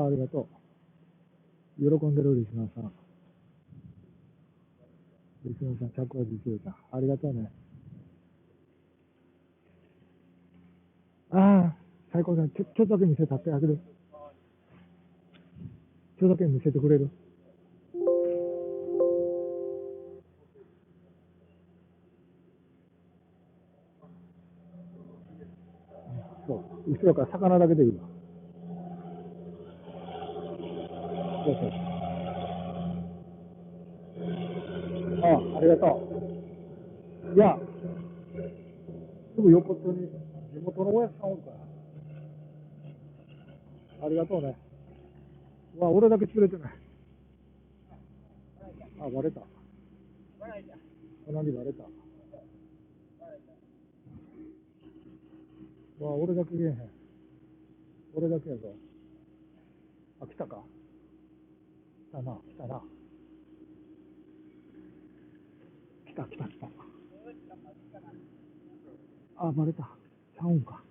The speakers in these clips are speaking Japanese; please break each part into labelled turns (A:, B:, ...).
A: ありがとう。喜んでるリスナーさん。リスナーさん、着話中だ。ありがとうね。ああ、最高さん、ちょっとだけ見せたってあげる。ちょっとだけ見せてくれる。そう。後ろから魚だけでいいわ。そうそう。ありがとう。いや、すぐ横っちょに地元のおやつさんおるから。ありがとうね。俺だけ釣れてない。バレた。隣バレた。俺だけ言えへん。俺だけやぞ。来たか。来たな、来たな。来た、来た、来た。バレた。ちゃうんか。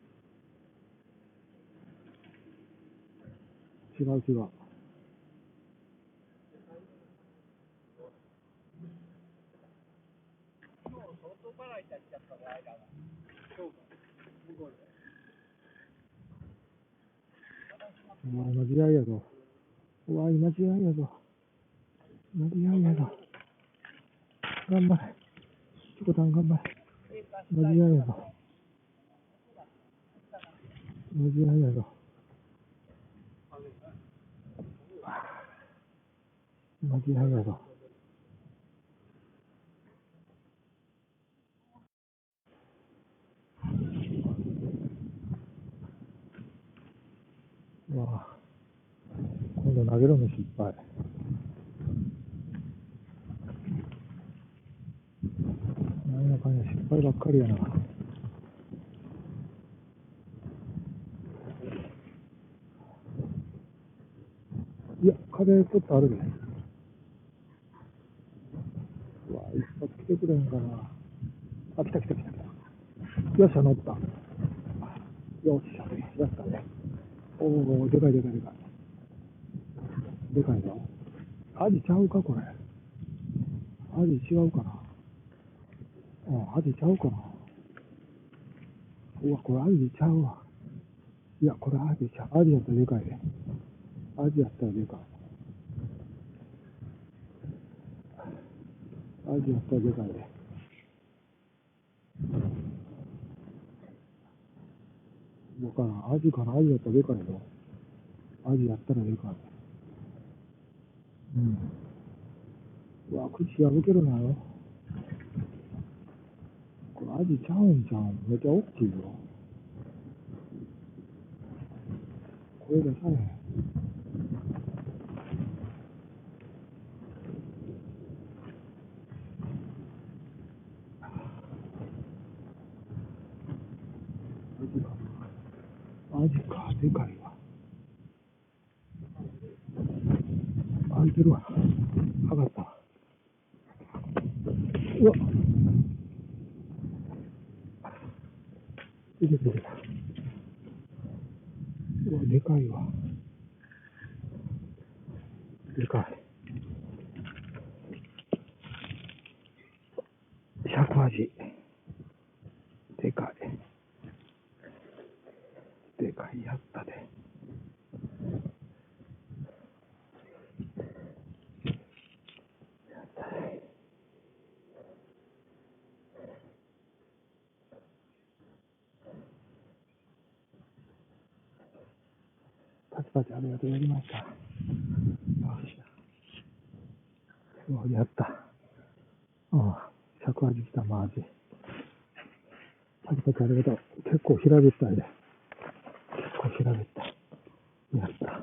A: 違う違う。今試合やぞ。今試合やぞ。今試合やぞ。頑張れ。チコタン頑張れ。今試合やぞ。今試合やぞ。今試合やぞ。今度投げるの失敗。なんやかんや失敗ばっかりやな。いや、風ちょっとあるで。一発来てくれんかな。来た来た来た来た。よっしゃ、乗った。よっしゃね。やったね。でかいでかいでかい。でかいぞ。アジちゃうか、これ。アジ違うかな。アジちゃうかな。これアジちゃうわ。いや、これアジちゃう。アジやったらでかいで。アジやったらでかい。アジやったらでかいで。わからん。アジかな。アジやったらでかいよ。アジやったらでかい。口破けるなよ。これアジちゃうんちゃうん。めっちゃ大きいよ。これ出されへん。アジかな。アジか。でかいわ。開いてるわ。上がった。うわ。いけたいけた。でかいわ。でかい。尺アジ。でかい。でかい。やったで。パチパチありがとう。やりました。よっしゃ。やった。尺アジ来た、マジ。パチパチありがとう。結構平べったいで。結構平べったい。やった。や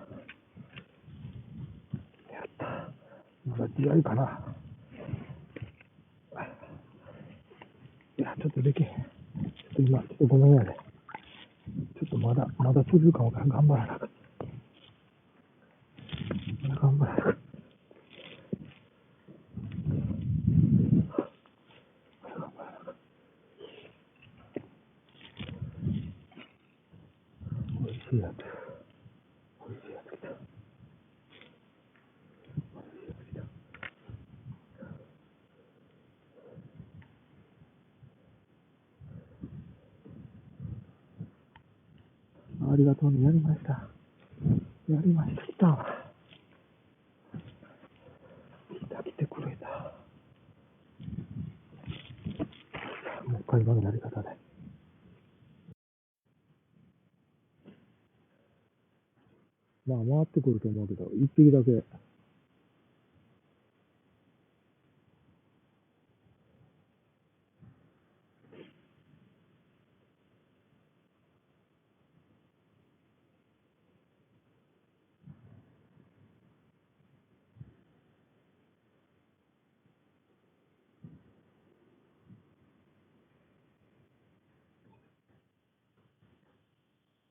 A: った。まだ試合かな。いや、ちょっとできへん。今、ちょっとごめんやで。ちょっとまだ続くかもから、頑張らなく。まだ頑張らなく。おいしいやつ。おいしいやつ来た。がとうね。やりました。やりました。来た。来てくれた。もう一回今のやり方で。まあ回ってくると思うけど、一匹だけ。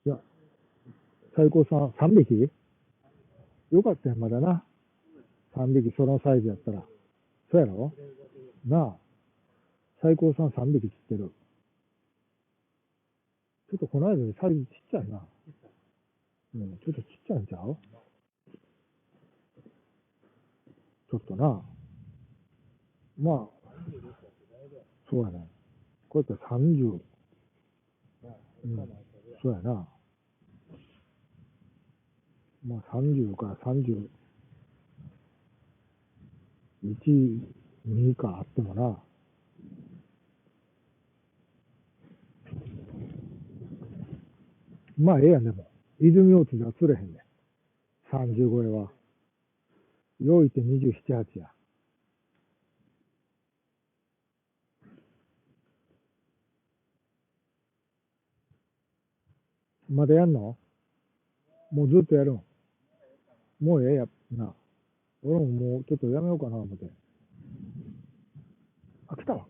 A: いや、最高3匹よかったよ、まだな。3匹、そのサイズやったら。そうやろなあ。最高3匹釣ってる。ちょっとこの間よりサイズちっちゃいな。うん、ちょっとちっちゃいんちゃうちょっとな。まあ、そうやね。こうやって30、うん、そうやな。まあ30から31、2かあってもな。まあええやん、でも。泉大津では釣れへんねん。30超えは。よいて27、8や。まだやんのもうずっとやるんもうええやな。俺ももうちょっとやめようかな思って。あ、来たわ。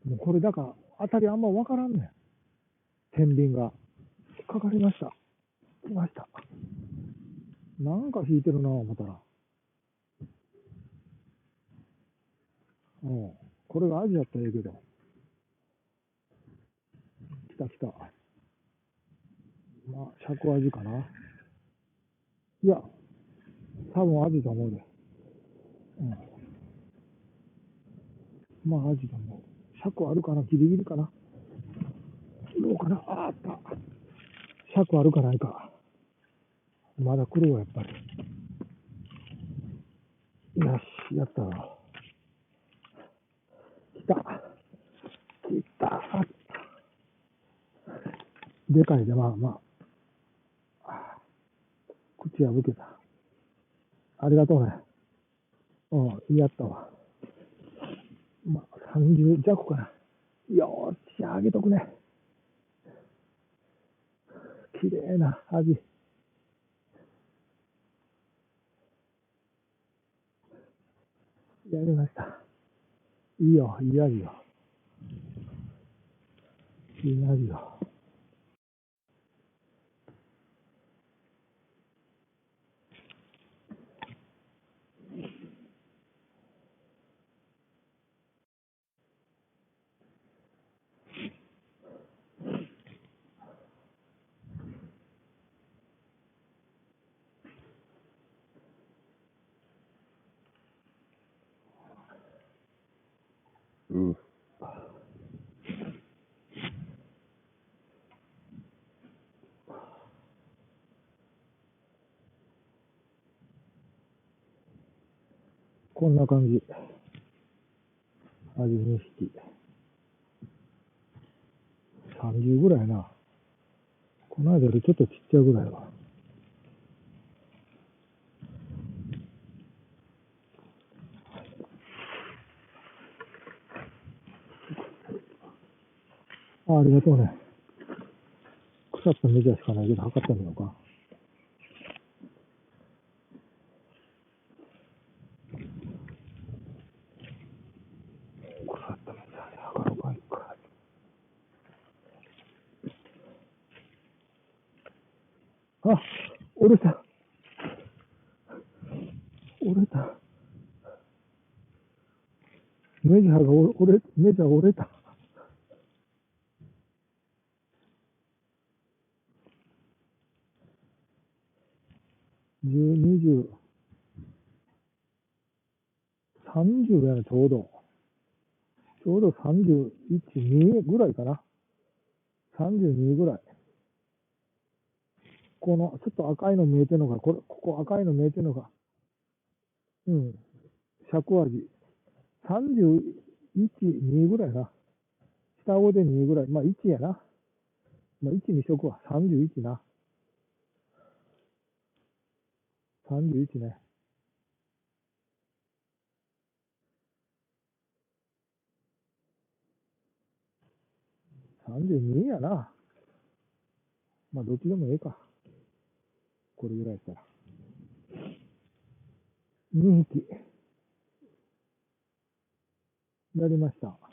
A: もうこれだから当たりあんまわからんねん。天秤が。かかりました。来ました。なんか引いてるな思ったら。うん。これがアジやったらええけど。来た来た。まあ、尺アジかな。いや、多分アジと思うで。うん。まあ、アジと思う。尺あるかなギリギリかなどうかなあった。尺あるかないか。まだ来るわ、やっぱり。よし、やったわ。来た。来た。でかいで、まあまあ。口破けた。ありがとうね。うん、やったわ。まあ、30弱かな。よーし、あげとくね。綺麗な味。やりました。いいよ、いい味よ。いい味よ。
B: うん。
A: こんな感じ。味2匹。30ぐらいな。この間よりちょっとちっちゃいぐらいは。ありがとうね。腐ったメジャーしかないけど、測ってみようか。腐ったメジャーで測ろうか、一回。あ、折れた。折れた。メジャーがメジャー折れた。10、20、30やね、ちょうど。ちょうど31、2ぐらいかな。32ぐらい。この、ちょっと赤いの見えてるのが、ここ赤いの見えてるのが、うん、尺味。31、2ぐらいな。下顎で2ぐらい。まあ1やな。まあ1にしとくわ。31な。31ね。32やな。まあどっちでもええか。これぐらいやったら。2匹。やりました。